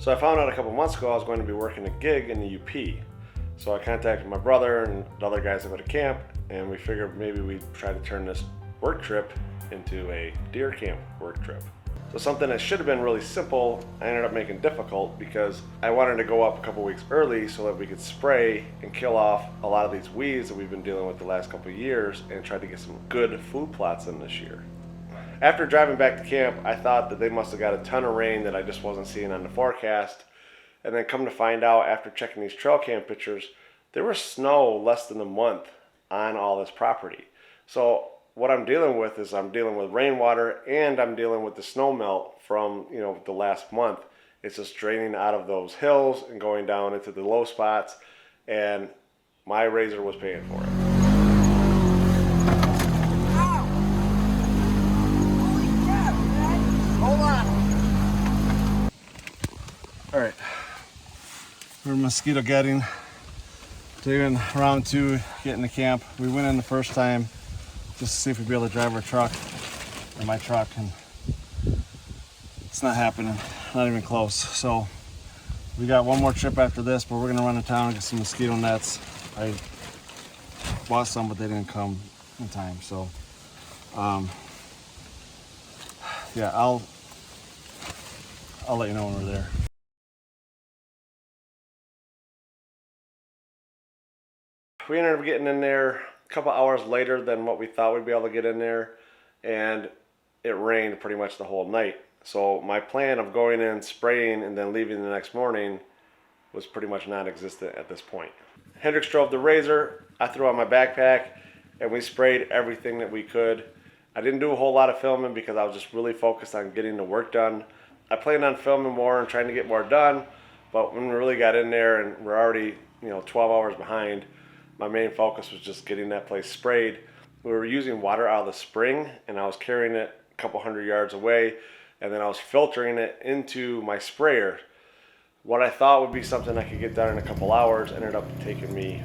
So I found out a couple months ago I was going to be working a gig in the UP. So I contacted my brother and the other guys that go to camp, and we figured maybe we'd try to turn this work trip into a deer camp work trip. So something that should have been really simple, I ended up making difficult because I wanted to go up a couple weeks early so that we could spray and kill off a lot of these weeds that we've been dealing with the last couple of years and try to get some good food plots in this year. After driving back to camp, I thought that they must have got a ton of rain that I just wasn't seeing on the forecast. And then come to find out after checking these trail cam pictures, there was snow less than a month on all this property. So what I'm dealing with is I'm dealing with rainwater and I'm dealing with the snow melt from the last month. It's just draining out of those hills and going down into the low spots, and my razor was paying for it. All right, we're mosquito getting, doing round 2, getting to camp. We went in the first time just to see if we'd be able to drive our truck, or my truck, and it's not happening, not even close. So we got one more trip after this, but we're gonna run to town and get some mosquito nets. I bought some, but they didn't come in time. So yeah, I'll let you know when we're there. We ended up getting in there a couple hours later than what we thought we'd be able to get in there, and it rained pretty much the whole night. So my plan of going in, spraying, and then leaving the next morning was pretty much non-existent at this point. Hendrix drove the razor, I threw on my backpack, and we sprayed everything that we could. I didn't do a whole lot of filming because I was just really focused on getting the work done. I planned on filming more and trying to get more done, but when we really got in there and we're already 12 hours behind, my main focus was just getting that place sprayed. We were using water out of the spring, and I was carrying it a couple hundred yards away, and then I was filtering it into my sprayer. What I thought would be something I could get done in a couple hours ended up taking me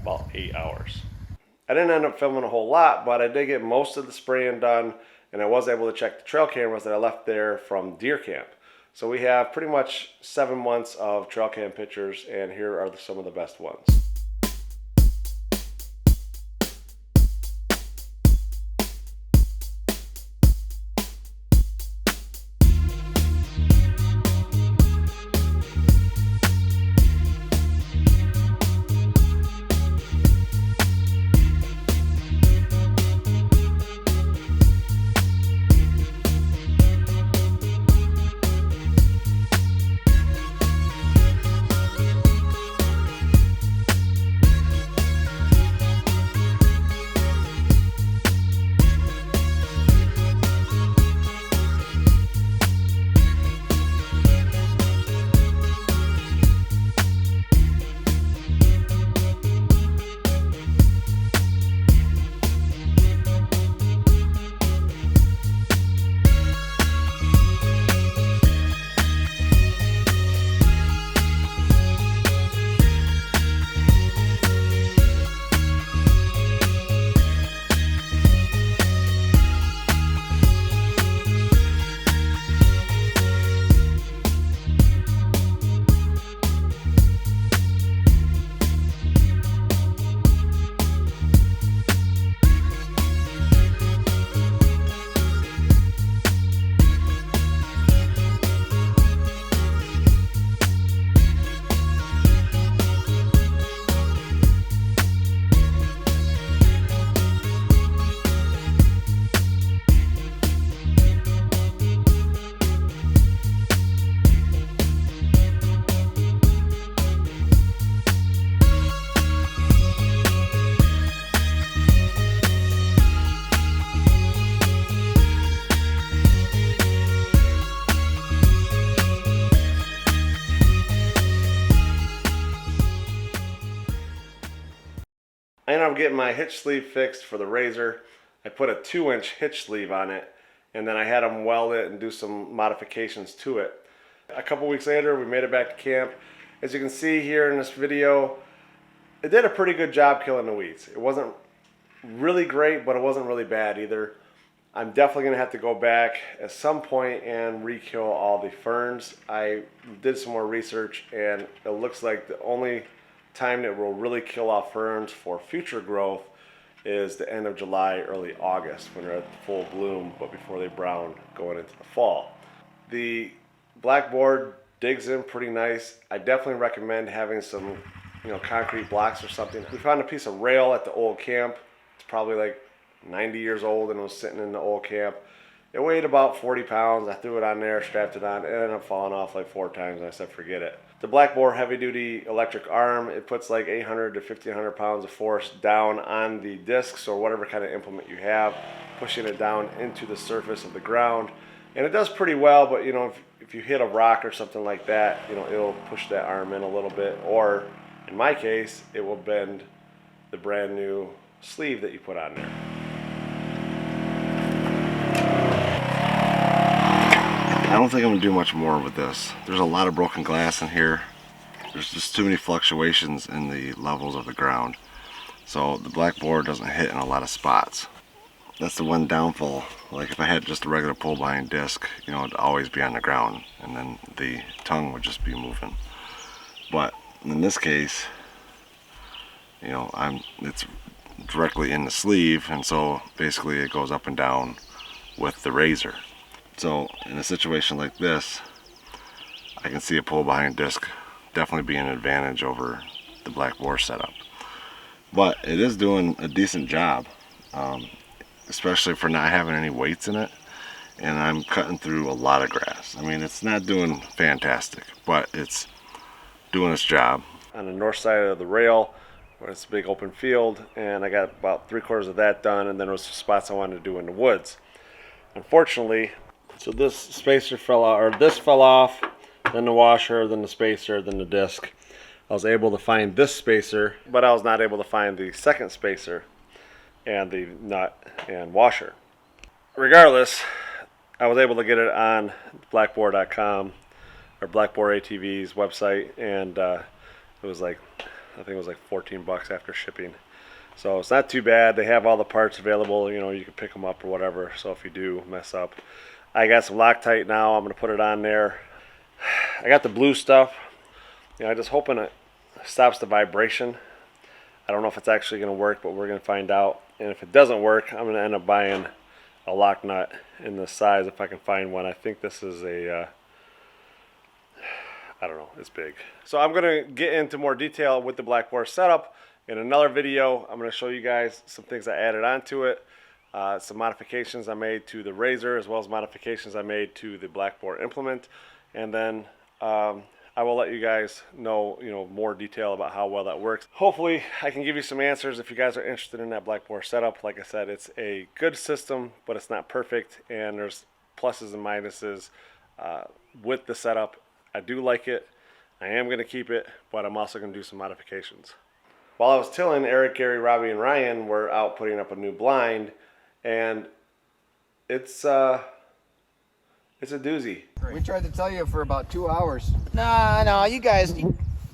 about 8 hours. I didn't end up filming a whole lot, but I did get most of the spraying done, and I was able to check the trail cameras that I left there from deer camp. So we have pretty much 7 months of trail cam pictures, and here are some of the best ones. I ended up getting my hitch sleeve fixed for the razor. I put a 2-inch hitch sleeve on it, and then I had them weld it and do some modifications to it. A couple weeks later, we made it back to camp. As you can see here in this video, it did a pretty good job killing the weeds. It wasn't really great, but it wasn't really bad either. I'm definitely going to have to go back at some point and re-kill all the ferns. I did some more research, and it looks like the only time that we'll really kill off ferns for future growth is the end of July, early August, when they're at full bloom, but before they brown going into the fall. The black boar digs in pretty nice. I definitely recommend having some, concrete blocks or something. We found a piece of rail at the old camp. It's probably like 90 years old, and it was sitting in the old camp. It weighed about 40 pounds. I threw it on there, strapped it on. It ended up falling off like 4 times, and I said, forget it. The black boar heavy duty electric arm, it puts like 800 to 1500 pounds of force down on the discs or whatever kind of implement you have, pushing it down into the surface of the ground. And it does pretty well, but if you hit a rock or something like that, it'll push that arm in a little bit, or in my case, it will bend the brand new sleeve that you put on there. I don't think I'm going to do much more with this. There's a lot of broken glass in here. There's just too many fluctuations in the levels of the ground. So the black boar doesn't hit in a lot of spots. That's the one downfall. Like if I had just a regular pull behind disc, it'd always be on the ground, and then the tongue would just be moving. But in this case, it's directly in the sleeve, and so basically it goes up and down with the razor. So in a situation like this, I can see a pull behind disc definitely being an advantage over the black boar setup. But it is doing a decent job, especially for not having any weights in it. And I'm cutting through a lot of grass. I mean, it's not doing fantastic, but it's doing its job. On the north side of the rail, where it's a big open field, and I got about 3/4 of that done, and then there was some spots I wanted to do in the woods. Unfortunately, so this spacer fell out, or this fell off, then the washer, then the spacer, then the disc. I was able to find this spacer, but I was not able to find the second spacer and the nut and washer. Regardless, I was able to get it on blackboar.com or Blackboar ATV's website, and it was like, I think it was like 14 bucks after shipping. So it's not too bad. They have all the parts available. You can pick them up or whatever. So if you do mess up, I got some Loctite now. I'm going to put it on there. I got the blue stuff. I'm just hoping it stops the vibration. I don't know if it's actually going to work, but we're going to find out. And if it doesn't work, I'm going to end up buying a lock nut in this size if I can find one. I think this is a, I don't know, it's big. So I'm going to get into more detail with the black boar setup in another video. I'm going to show you guys some things I added onto it. Some modifications I made to the razor, as well as modifications I made to the black boar implement, and then I will let you guys know, more detail about how well that works. Hopefully, I can give you some answers if you guys are interested in that black boar setup. Like I said, it's a good system, but it's not perfect, and there's pluses and minuses with the setup. I do like it. I am going to keep it, but I'm also going to do some modifications. While I was tilling, Eric, Gary, Robbie, and Ryan were out putting up a new blind. And it's a doozy. We tried to tell you for about 2 hours. No, you guys.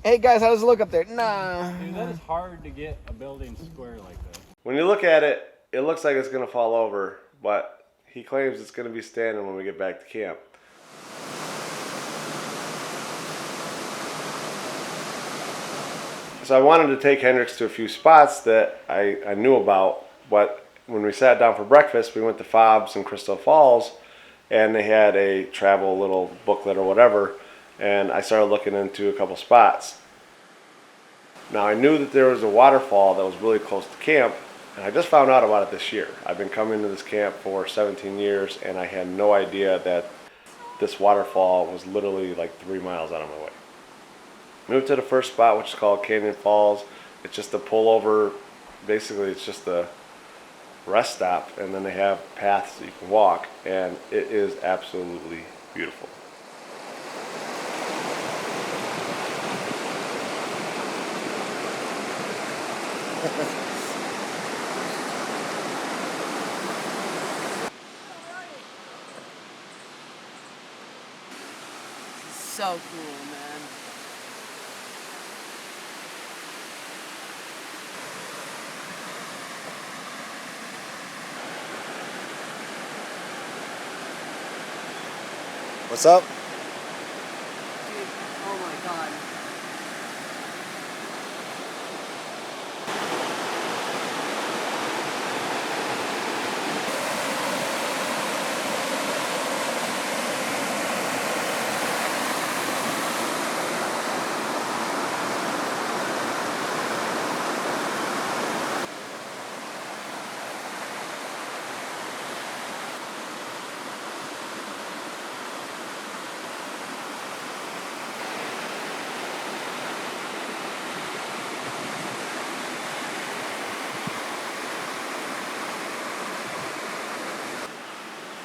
Hey guys, how does it look up there? Nah. Dude, that is hard to get a building square like that. When you look at it, it looks like it's going to fall over, but he claims it's going to be standing when we get back to camp. So I wanted to take Hendrix to a few spots that I knew about, but when we sat down for breakfast, we went to Fobbs in Crystal Falls, and they had a travel little booklet or whatever, and I started looking into a couple spots. Now I knew that there was a waterfall that was really close to camp, and I just found out about it this year. I've been coming to this camp for 17 years, and I had no idea that this waterfall was literally like 3 miles out of my way. Moved to the first spot, which is called Canyon Falls. It's just a pullover. Basically, it's just a rest stop, and then they have paths that you can walk, and it is absolutely beautiful. So cool, man. What's up? Dude, oh my god.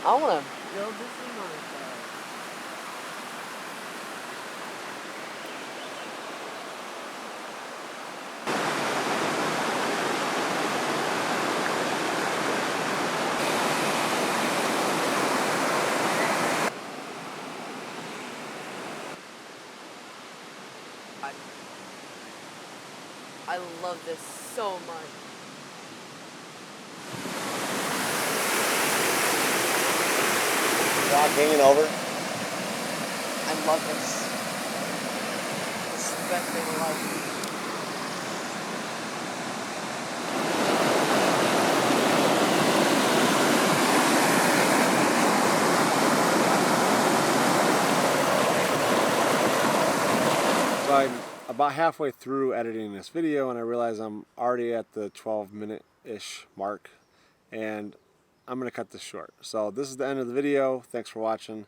I want to build this thing on its I love this so much. Rock hanging over. I love this. This is the best thing in life. So I'm about halfway through editing this video and I realize I'm already at the 12-minute-ish mark and I'm going to cut this short. So this is the end of the video. Thanks for watching.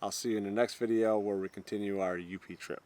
I'll see you in the next video where we continue our UP trip.